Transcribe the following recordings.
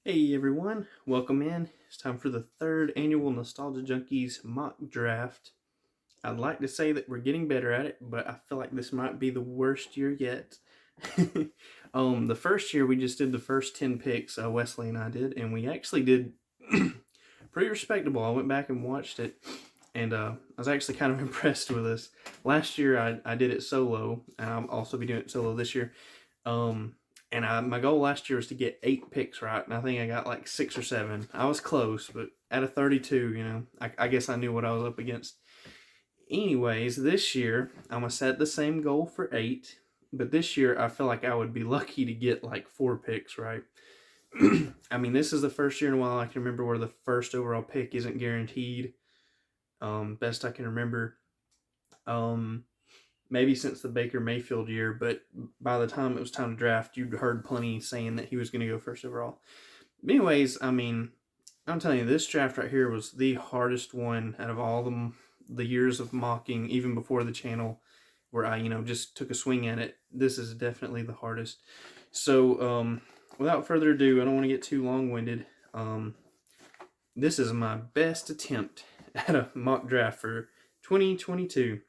Hey everyone, welcome in. It's time for the third annual Nostalgia Junkies mock draft. I'd like to say that we're getting better at it, but I feel like this might be the worst year yet. The first year we just did the first 10 picks, Wesley and I did, and we actually did pretty respectable. I went back and watched it, and I was actually kind of impressed with us. Last year I did it solo, and I'll also be doing it solo this year. My goal last year was to get 8 picks right, and I think I got like 6 or 7. I was close, but out of 32, I guess I knew what I was up against. Anyways, this year I'm gonna set the same goal for 8, but this year I feel like I would be lucky to get like 4 picks right. I mean, this is the first year in a while I can remember where the first overall pick isn't guaranteed. Best I can remember. Maybe since the Baker Mayfield year, but by the time it was time to draft, you'd heard plenty saying that he was going to go first overall. But anyways, I mean, I'm telling you, this draft right here was the hardest one out of all the years of mocking, even before the channel, where I, just took a swing at it. This is definitely the hardest. So, without further ado, I don't want to get too long-winded. This is my best attempt at a mock draft for 2022.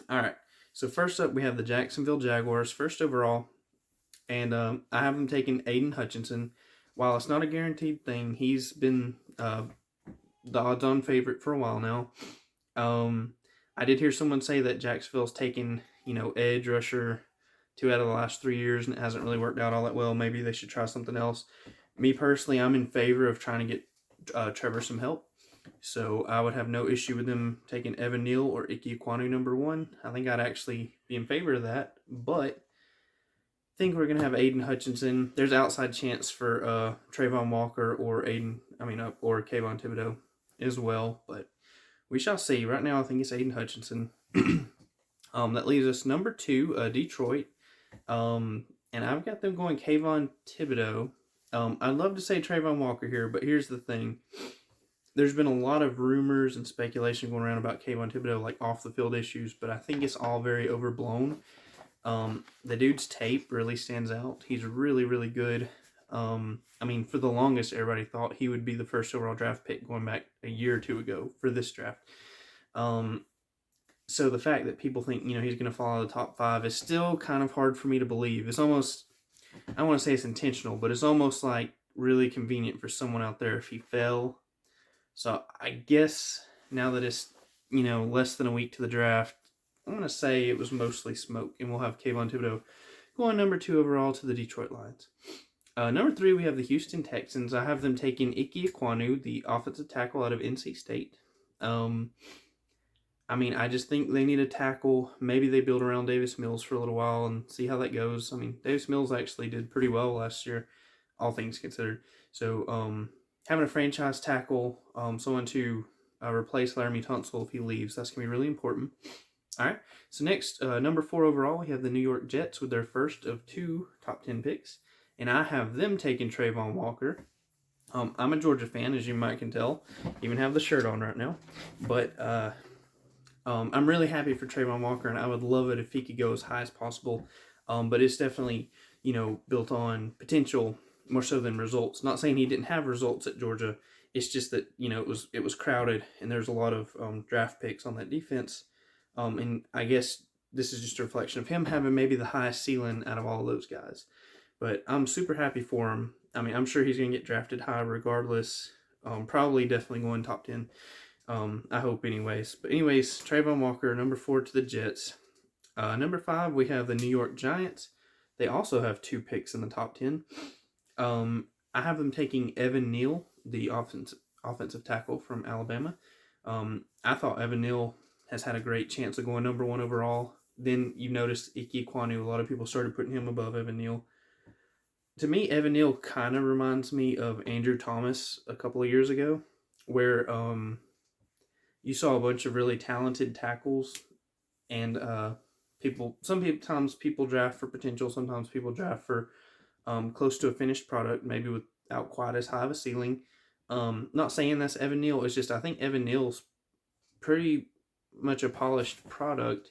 All right, so first up we have the Jacksonville Jaguars, first overall, and I have them taking Aiden Hutchinson. While it's not a guaranteed thing, he's been the odds-on favorite for a while now. I did hear someone say that Jacksonville's taken, edge rusher 2 out of the last 3 years, and it hasn't really worked out all that well. Maybe they should try something else. Me personally, I'm in favor of trying to get Trevor some help. So I would have no issue with them taking Evan Neal or Ike Ekwonu number 1. I think I'd actually be in favor of that. But I think we're going to have Aiden Hutchinson. There's outside chance for Trayvon Walker or or Kayvon Thibodeau as well. But we shall see. Right now I think it's Aiden Hutchinson. That leaves us number 2, Detroit. And I've got them going Kayvon Thibodeau. I'd love to say Trayvon Walker here, but here's the thing. There's been a lot of rumors and speculation going around about Kayvon Thibodeau, like off-the-field issues, but I think it's all very overblown. The dude's tape really stands out. He's really, really good. For the longest, everybody thought he would be the first overall draft pick going back a year or 2 ago for this draft. So the fact that people think, he's going to fall out of the top 5 is still kind of hard for me to believe. It's almost, I don't want to say it's intentional, but it's almost like really convenient for someone out there if he fell. So I guess now that it's, less than a week to the draft, I'm going to say it was mostly smoke, and we'll have Kayvon Thibodeau going number 2 overall to the Detroit Lions. Number 3, we have the Houston Texans. I have them taking Ike Ekwonu, the offensive tackle out of NC State. I just think they need a tackle. Maybe they build around Davis Mills for a little while and see how that goes. Davis Mills actually did pretty well last year, all things considered. So, having a franchise tackle, someone to replace Laramie Tunsil if he leaves, that's going to be really important. All right, so next, number 4 overall, we have the New York Jets with their first of 2 top 10 picks, and I have them taking Trayvon Walker. I'm a Georgia fan, as you might can tell, even have the shirt on right now, but I'm really happy for Trayvon Walker, and I would love it if he could go as high as possible, but it's definitely, built on potential more so than results. Not saying he didn't have results at Georgia. It's just that, it was crowded, and there's a lot of draft picks on that defense. And I guess this is just a reflection of him having maybe the highest ceiling out of all of those guys. But I'm super happy for him. I'm sure he's going to get drafted high regardless. Probably definitely going top 10. I hope anyways. But anyways, Trayvon Walker, number 4 to the Jets. Number 5, we have the New York Giants. They also have 2 picks in the top 10. I have them taking Evan Neal, the offensive tackle from Alabama. I thought Evan Neal has had a great chance of going number 1 overall. Then you noticed Ike Ekwonu. A lot of people started putting him above Evan Neal. To me, Evan Neal kind of reminds me of Andrew Thomas a couple of years ago, where you saw a bunch of really talented tackles, and sometimes people draft for potential, sometimes people draft for close to a finished product, maybe without quite as high of a ceiling. Not saying that's Evan Neal. It's just I think Evan Neal's pretty much a polished product,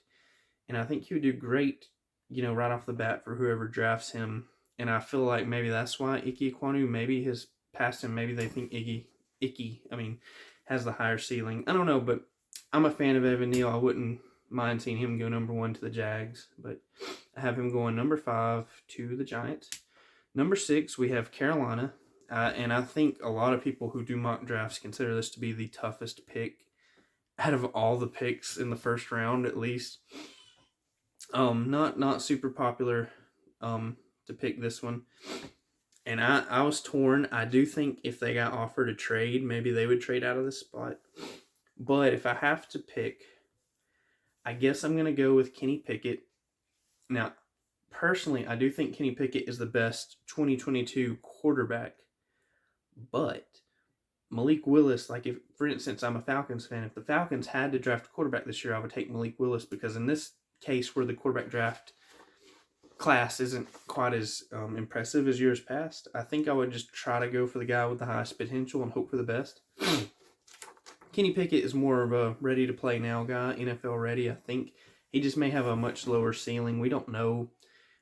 and I think he would do great, right off the bat for whoever drafts him and I feel like maybe that's why Ike Ekwonu maybe has passed him. Maybe they think has the higher ceiling. I don't know, but I'm a fan of Evan Neal. I wouldn't mind seeing him go number 1 to the Jags, but I have him going number 5 to the Giants. Number 6, we have Carolina, and I think a lot of people who do mock drafts consider this to be the toughest pick out of all the picks in the first round, at least. Not super popular to pick this one. And I was torn. I do think if they got offered a trade, maybe they would trade out of this spot. But if I have to pick, I guess I'm going to go with Kenny Pickett. Now, personally, I do think Kenny Pickett is the best 2022 quarterback. But Malik Willis, like if, for instance, I'm a Falcons fan, if the Falcons had to draft a quarterback this year, I would take Malik Willis, because in this case where the quarterback draft class isn't quite as impressive as years past, I think I would just try to go for the guy with the highest potential and hope for the best. Kenny Pickett is more of a ready-to-play-now guy, NFL ready, I think. He just may have a much lower ceiling. We don't know.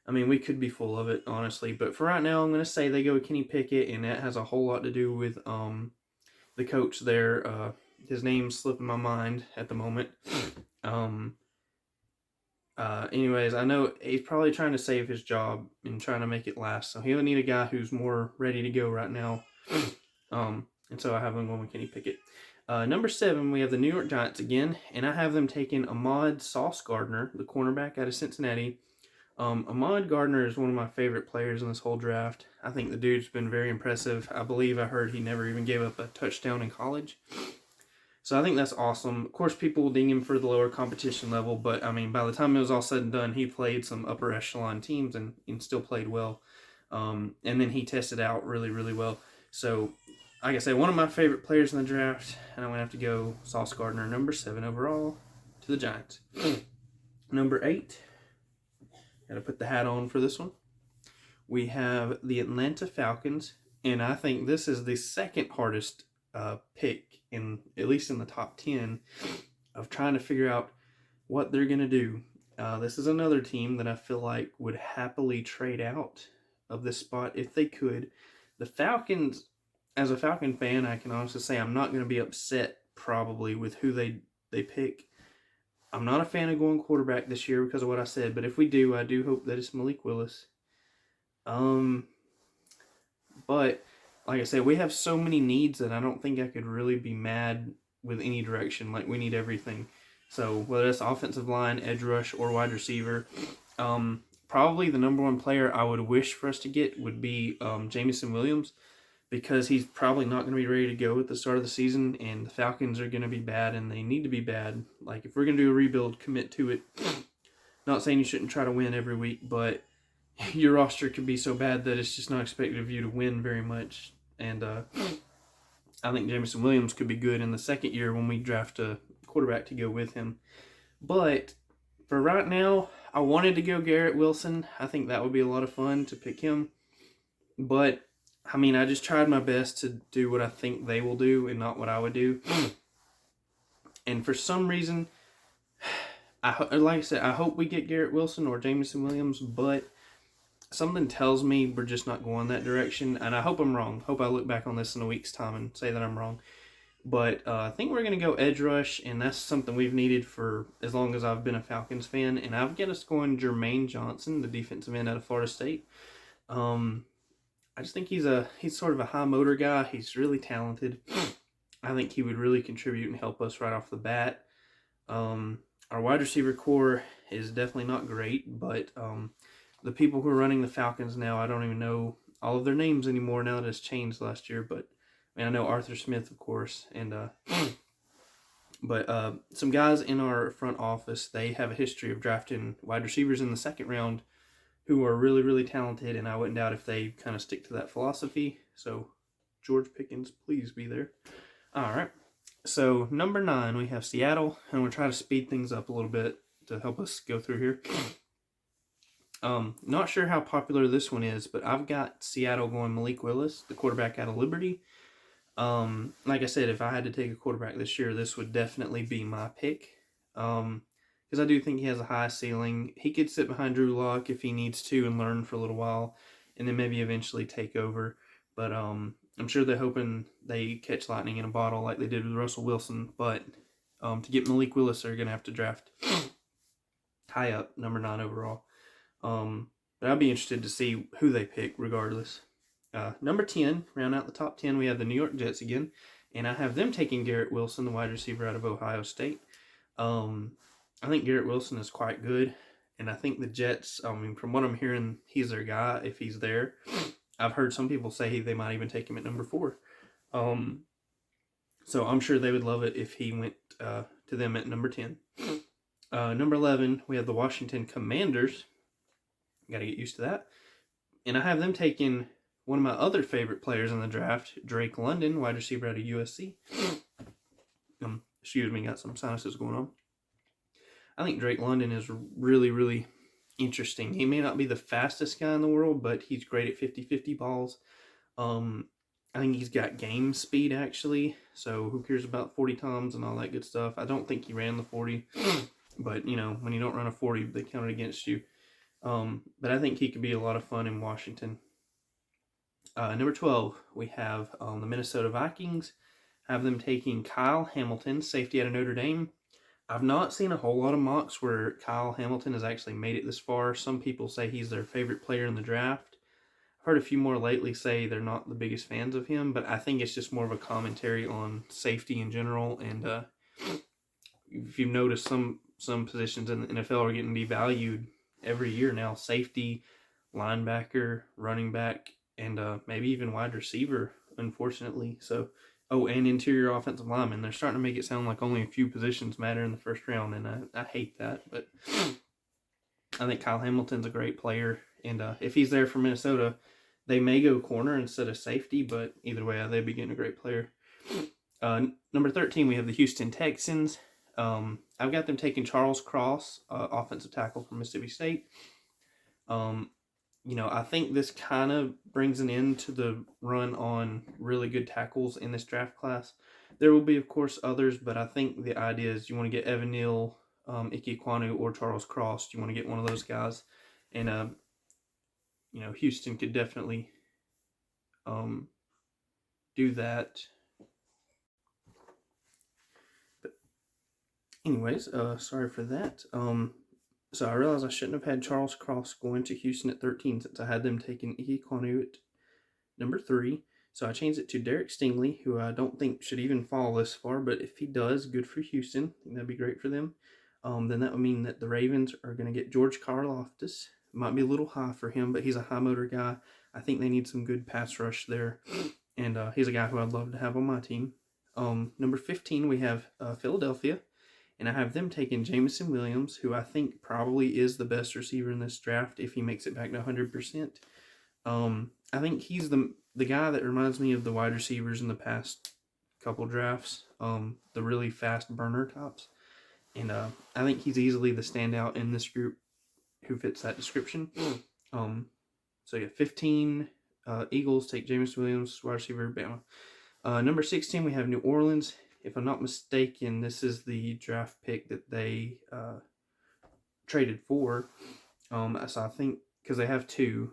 I mean, we could be full of it, honestly. But for right now, I'm going to say they go with Kenny Pickett, and that has a whole lot to do with the coach there. His name's slipping my mind at the moment. Anyways, I know he's probably trying to save his job and trying to make it last. So he'll need a guy who's more ready to go right now. And so I have them going with Kenny Pickett. Number 7, we have the New York Giants again, and I have them taking Ahmad Sauce Gardner, the cornerback out of Cincinnati. Ahmad Gardner is one of my favorite players in this whole draft. I think the dude's been very impressive. I believe I heard he never even gave up a touchdown in college. So I think that's awesome. Of course, people will ding him for the lower competition level, but I mean, by the time it was all said and done, he played some upper echelon teams and still played well. And then he tested out really, really well. So, like I said, one of my favorite players in the draft, and I'm going to have to go Sauce Gardner, number 7 overall, to the Giants. Number 8, got to put the hat on for this one. We have the Atlanta Falcons, and I think this is the second hardest pick, at least in the top 10, of trying to figure out what they're going to do. This is another team that I feel like would happily trade out of this spot if they could. The Falcons, as a Falcon fan, I can honestly say I'm not going to be upset probably with who they pick. I'm not a fan of going quarterback this year because of what I said, but if we do, I do hope that it's Malik Willis. But like I said, we have so many needs that I don't think I could really be mad with any direction. Like, we need everything. So whether it's offensive line, edge rush, or wide receiver, probably the number 1 player I would wish for us to get would be Jameson Williams, because he's probably not going to be ready to go at the start of the season, and the Falcons are going to be bad, and they need to be bad. Like, if we're going to do a rebuild, commit to it. Not saying you shouldn't try to win every week, but your roster could be so bad that it's just not expected of you to win very much. And I think Jameson Williams could be good in the second year when we draft a quarterback to go with him. But for right now, I wanted to go Garrett Wilson. I think that would be a lot of fun to pick him. But, I mean, I just tried my best to do what I think they will do and not what I would do. And for some reason, like I said, I hope we get Garrett Wilson or Jameson Williams, but something tells me we're just not going that direction, and I hope I'm wrong. Hope I look back on this in a week's time and say that I'm wrong. But I think we're going to go edge rush, and that's something we've needed for as long as I've been a Falcons fan. And I've got us going Jermaine Johnson, the defensive end out of Florida State. I just think he's sort of a high motor guy. He's really talented. I think he would really contribute and help us right off the bat. Our wide receiver core is definitely not great, but the people who are running the Falcons now, I don't even know all of their names anymore now that it's changed last year. But I mean, I know Arthur Smith, of course, and but some guys in our front office, they have a history of drafting wide receivers in the second round who are really, really talented, and I wouldn't doubt if they kind of stick to that philosophy. So, George Pickens, please be there. All right. So, number 9, we have Seattle, and we'll try to speed things up a little bit to help us go through here. Not sure how popular this one is, but I've got Seattle going Malik Willis, the quarterback out of Liberty. Like I said, if I had to take a quarterback this year, this would definitely be my pick. Because I do think he has a high ceiling. He could sit behind Drew Lock if he needs to and learn for a little while. and then maybe eventually take over. But I'm sure they're hoping they catch lightning in a bottle like they did with Russell Wilson. But to get Malik Willis, they're going to have to draft high up, number 9 overall. But I'd be interested to see who they pick regardless. Number 10, round out the top 10, we have the New York Jets again. And I have them taking Garrett Wilson, the wide receiver out of Ohio State. I think Garrett Wilson is quite good. And I think the Jets, from what I'm hearing, he's their guy if he's there. I've heard some people say they might even take him at number 4. So I'm sure they would love it if he went to them at number 10. Number 11, we have the Washington Commanders. Got to get used to that. And I have them taking one of my other favorite players in the draft, Drake London, wide receiver out of USC. Excuse me, got some sinuses going on. I think Drake London is really, really interesting. He may not be the fastest guy in the world, but he's great at 50-50 balls. I think he's got game speed, actually. So who cares about 40 times and all that good stuff? I don't think he ran the 40. But, when you don't run a 40, they count it against you. But I think he could be a lot of fun in Washington. Number 12, we have the Minnesota Vikings. Have them taking Kyle Hamilton, safety out of Notre Dame. I've not seen a whole lot of mocks where Kyle Hamilton has actually made it this far. Some people say he's their favorite player in the draft. I've heard a few more lately say they're not the biggest fans of him, but I think it's just more of a commentary on safety in general. And if you've noticed, some positions in the NFL are getting devalued every year now. Safety, linebacker, running back, and maybe even wide receiver, unfortunately. So, and interior offensive lineman. They're starting to make it sound like only a few positions matter in the first round, and I hate that. But I think Kyle Hamilton's a great player, and if he's there for Minnesota, they may go corner instead of safety, but either way, they'd be getting a great player. Number 13, we have the Houston Texans. I've got them taking Charles Cross, offensive tackle from Mississippi State. I think this kind of brings an end to the run on really good tackles in this draft class. There will be, of course, others, but I think the idea is you want to get Evan Neal, Ike Ekwonu, or Charles Cross. You want to get one of those guys. And, Houston could definitely do that. But anyways, sorry for that. So I realized I shouldn't have had Charles Cross going to Houston at 13 since I had them taking Ike Ekwonu at number 3. So I changed it to Derek Stingley, who I don't think should even fall this far, but if he does, good for Houston. I think that'd be great for them. Then that would mean that the Ravens are going to get George Karlaftis. Might be a little high for him, but he's a high motor guy. I think they need some good pass rush there, and he's a guy who I'd love to have on my team. Number 15, we have Philadelphia. And I have them taking Jameson Williams, who I think probably is the best receiver in this draft if he makes it back to 100%. I think he's the guy that reminds me of the wide receivers in the past couple drafts, the really fast burner tops. And I think he's easily the standout in this group who fits that description. 15, Eagles take Jameson Williams, wide receiver, Bama. Number 16, we have New Orleans. If I'm not mistaken, this is the draft pick that they traded for. So I think, because they have 2.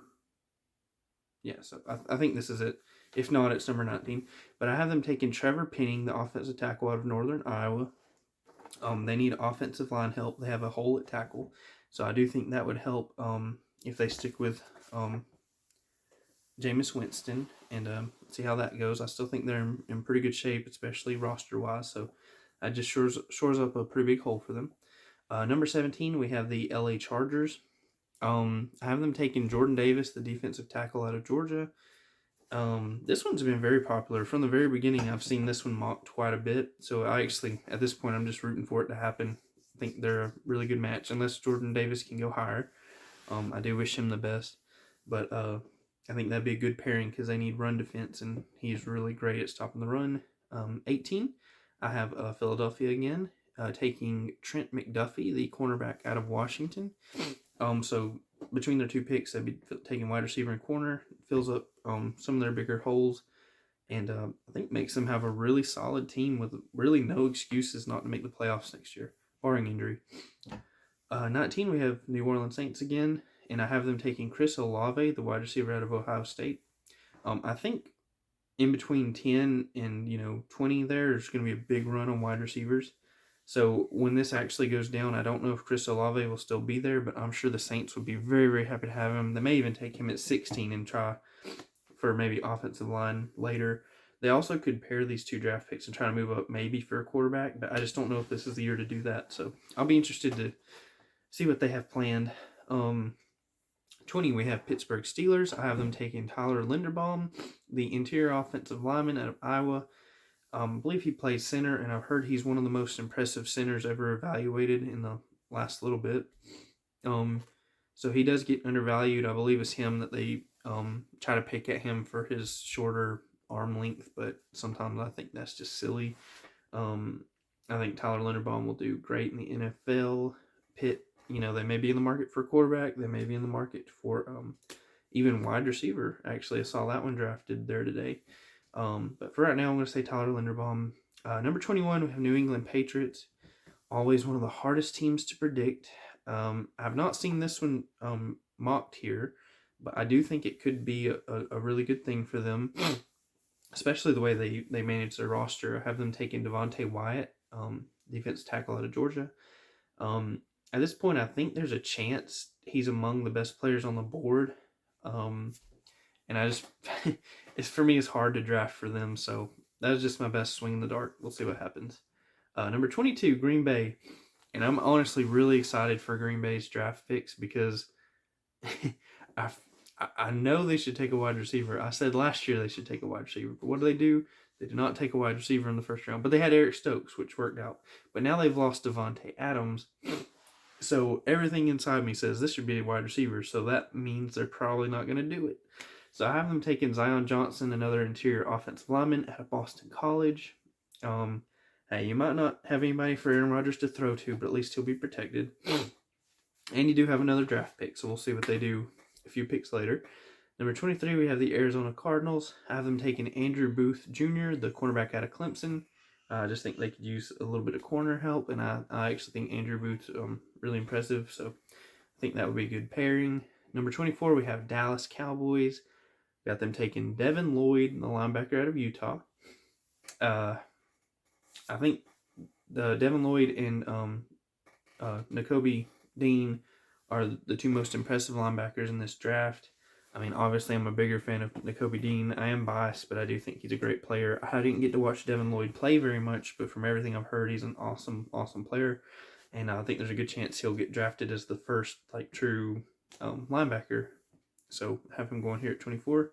Yeah, so I think this is it. If not, it's number 19. But I have them taking Trevor Penning, the offensive tackle out of Northern Iowa. They need offensive line help. They have a hole at tackle. So I do think that would help if they stick with Jameis Winston and see how that goes. I still think they're in pretty good shape, especially roster-wise. So that just shores up a pretty big hole for them. Number 17, we have the LA Chargers. I have them taking Jordan Davis, the defensive tackle out of Georgia. This one's been very popular. From the very beginning, I've seen this one mocked quite a bit. So I actually, at this point, I'm just rooting for it to happen. I think they're a really good match, unless Jordan Davis can go higher. I do wish him the best. But I think that'd be a good pairing because they need run defense, and he's really great at stopping the run. 18, I have Philadelphia again, taking Trent McDuffie, the cornerback out of Washington. So between their 2 picks, they'd be taking wide receiver and corner. Fills up some of their bigger holes, and I think makes them have a really solid team with really no excuses not to make the playoffs next year, barring injury. 19, we have New Orleans Saints again, and I have them taking Chris Olave, the wide receiver out of Ohio State. I think in between 10 and 20 there's going to be a big run on wide receivers. So when this actually goes down, I don't know if Chris Olave will still be there, but I'm sure the Saints would be very, very happy to have him. They may even take him at 16 and try for maybe offensive line later. They also could pair these 2 draft picks and try to move up maybe for a quarterback, but I just don't know if this is the year to do that. So I'll be interested to see what they have planned. 20, we have Pittsburgh Steelers. I have them taking Tyler Linderbaum, the interior offensive lineman out of Iowa. I believe he plays center, and I've heard he's one of the most impressive centers ever evaluated in the last little bit. So he does get undervalued. I believe it's him that they try to pick at him for his shorter arm length, but sometimes I think that's just silly. I think Tyler Linderbaum will do great in the NFL. Pitt, they may be in the market for a quarterback. They may be in the market for even wide receiver. Actually, I saw that one drafted there today. But for right now, I'm going to say Tyler Linderbaum. Number 21, we have New England Patriots. Always one of the hardest teams to predict. I've not seen this one mocked here, but I do think it could be a really good thing for them, especially the way they manage their roster. I have them taking Devontae Wyatt, defensive tackle out of Georgia. At this point, I think there's a chance he's among the best players on the board. And I just, for me, it's hard to draft for them. So that's just my best swing in the dark. We'll see what happens. Number 22, Green Bay. And I'm honestly really excited for Green Bay's draft picks because I know they should take a wide receiver. I said last year they should take a wide receiver. But what do? They did not take a wide receiver in the first round. But they had Eric Stokes, which worked out. But now they've lost Devontae Adams. So everything inside me says this should be a wide receiver. So that means they're probably not going to do it. So I have them taking Zion Johnson, another interior offensive lineman out of Boston College. Hey, you might not have anybody for Aaron Rodgers to throw to, but at least he'll be protected. And you do have another draft pick, so we'll see what they do a few picks later. Number 23, we have the Arizona Cardinals. I have them taking Andrew Booth Jr., the cornerback out of Clemson. I just think they could use a little bit of corner help, and I actually think Andrew Booth's really impressive, so I think that would be a good pairing. Number 24, we have Dallas Cowboys. Got them taking Devin Lloyd, the linebacker out of Utah. I think the Devin Lloyd and Nakobe Dean are the 2 most impressive linebackers in this draft. I mean, obviously, I'm a bigger fan of Nakobe Dean. I am biased, but I do think he's a great player. I didn't get to watch Devin Lloyd play very much, but from everything I've heard, he's an awesome, awesome player. And I think there's a good chance he'll get drafted as the first, true linebacker. So have him going here at 24.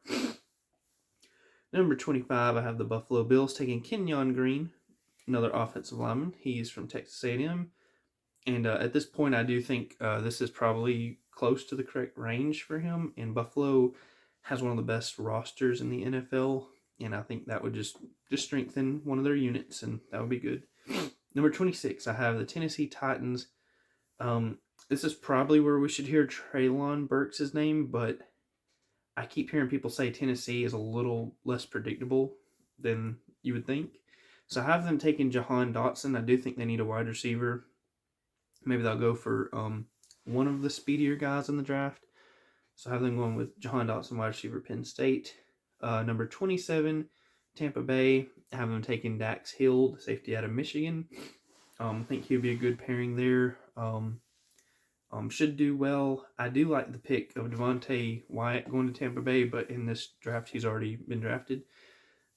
Number 25, I have the Buffalo Bills taking Kenyon Green, another offensive lineman. He's from Texas A&M. And at this point, I do think this is probably close to the correct range for him. And Buffalo has one of the best rosters in the NFL. And I think that would just strengthen one of their units, and that would be good. Number 26, I have the Tennessee Titans. This is probably where we should hear Treylon Burks' name, but I keep hearing people say Tennessee is a little less predictable than you would think. So I have them taking Jahan Dotson. I do think they need a wide receiver. Maybe they'll go for one of the speedier guys in the draft. So I have them going with Jahan Dotson, wide receiver, Penn State. Number 27, Tampa Bay. I have them taking Dax Hill, the safety out of Michigan. I think he'll be a good pairing there. Should do well. I do like the pick of Devontae Wyatt going to Tampa Bay, but in this draft, he's already been drafted.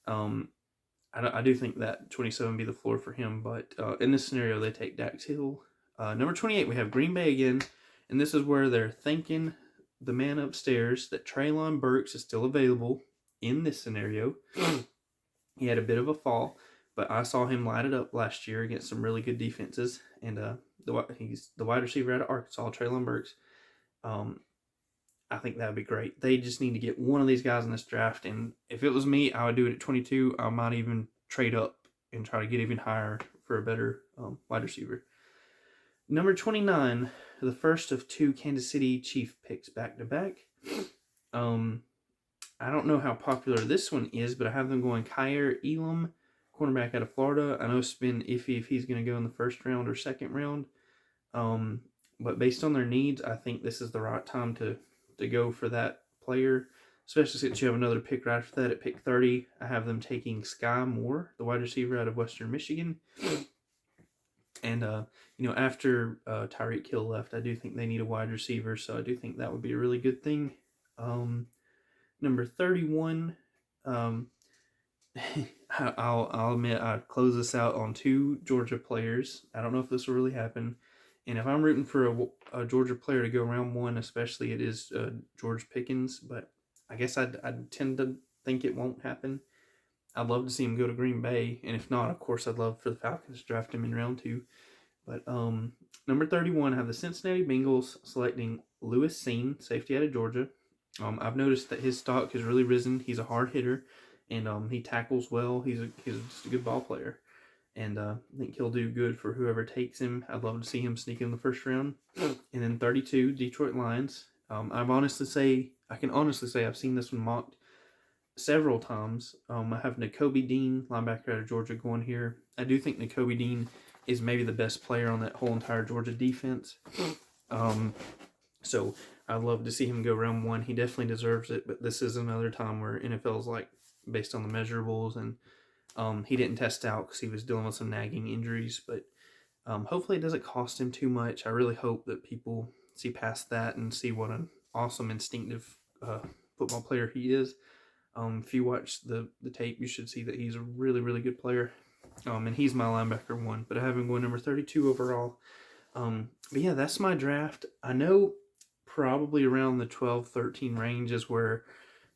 I do think that 27 be the floor for him, but in this scenario, they take Dax Hill. Number 28, we have Green Bay again, and this is where they're thanking the man upstairs that Treylon Burks is still available in this scenario. He had a bit of a fall, but I saw him light it up last year against some really good defenses, and he's the wide receiver out of Arkansas, Treylon Burks. I think that would be great. They just need to get one of these guys in this draft, and if it was me, I would do it at 22. I might even trade up and try to get even higher for a better wide receiver. Number 29, the first of 2 Kansas City Chief picks back-to-back. I don't know how popular this one is, but I have them going Kyer Elam, cornerback out of Florida. I know it's been iffy if he's going to go in the first round or second round. But based on their needs, I think this is the right time to go for that player, especially since you have another pick right after that at pick 30. I have them taking Sky Moore, the wide receiver out of Western Michigan. And, after Tyreek Hill left, I do think they need a wide receiver, so I do think that would be a really good thing. Number 31, um, I'll admit I close this out on 2 Georgia players. I don't know if this will really happen. And if I'm rooting for a Georgia player to go round 1, especially, it is George Pickens. But I guess I'd tend to think it won't happen. I'd love to see him go to Green Bay. And if not, of course, I'd love for the Falcons to draft him in round 2. But number 31, I have the Cincinnati Bengals selecting Lewis Seen, safety out of Georgia. I've noticed that his stock has really risen. He's a hard hitter, and he tackles well. He's just a good ball player, and I think he'll do good for whoever takes him. I'd love to see him sneak in the first round. And then 32, Detroit Lions. I can honestly say I've seen this one mocked several times. I have Nakobe Dean, linebacker out of Georgia, going here. I do think Nakobe Dean is maybe the best player on that whole entire Georgia defense. So I'd love to see him go round 1. He definitely deserves it, but this is another time where NFL's like based on the measurables, and he didn't test out because he was dealing with some nagging injuries, but hopefully it doesn't cost him too much. I really hope that people see past that and see what an awesome, instinctive football player he is. If you watch the tape, you should see that he's a really, really good player. And he's my linebacker 1, but I have him going number 32 overall. But yeah, that's my draft. I know probably around the 12-13 range is where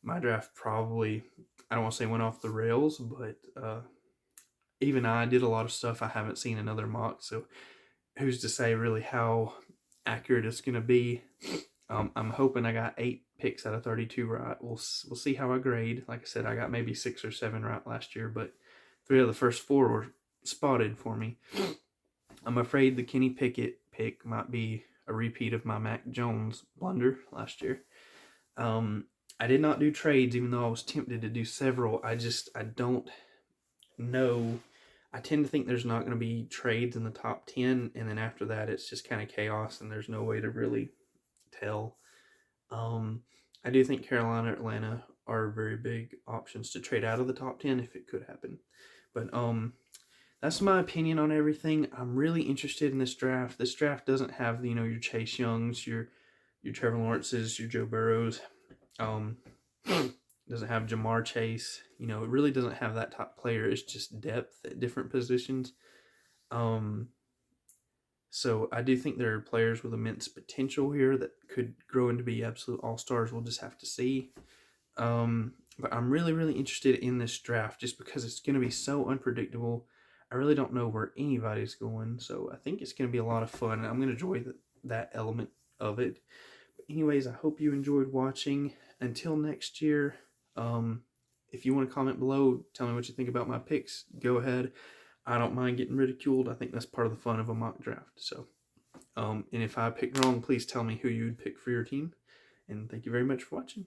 my draft probably, I don't want to say went off the rails, but even I did a lot of stuff I haven't seen in other mocks, so who's to say really how accurate it's going to be. I'm hoping I got 8 picks out of 32 right. We'll see how I grade. Like I said, I got maybe 6 or 7 right last year, but 3 of the first 4 were spotted for me. I'm afraid the Kenny Pickett pick might be a repeat of my Mac Jones blunder last year. I did not do trades, even though I was tempted to do several. I don't know. I tend to think there's not going to be trades in the top 10, and then after that, it's just kind of chaos, and there's no way to really tell. I do think Carolina, Atlanta are very big options to trade out of the top 10 if it could happen. But that's my opinion on everything. I'm really interested in this draft. This draft doesn't have, your Chase Youngs, your Trevor Lawrences, your Joe Burrows. Doesn't have Jamar Chase. It really doesn't have that top player. It's just depth at different positions. So I do think there are players with immense potential here that could grow into be absolute all-stars. We'll just have to see. But I'm really, really interested in this draft just because it's going to be so unpredictable. I really don't know where anybody's going, so I think it's going to be a lot of fun, and I'm going to enjoy that element of it. But anyways, I hope you enjoyed watching. Until next year, if you want to comment below, tell me what you think about my picks, go ahead. I don't mind getting ridiculed. I think that's part of the fun of a mock draft. So, and if I picked wrong, please tell me who you'd pick for your team. And thank you very much for watching.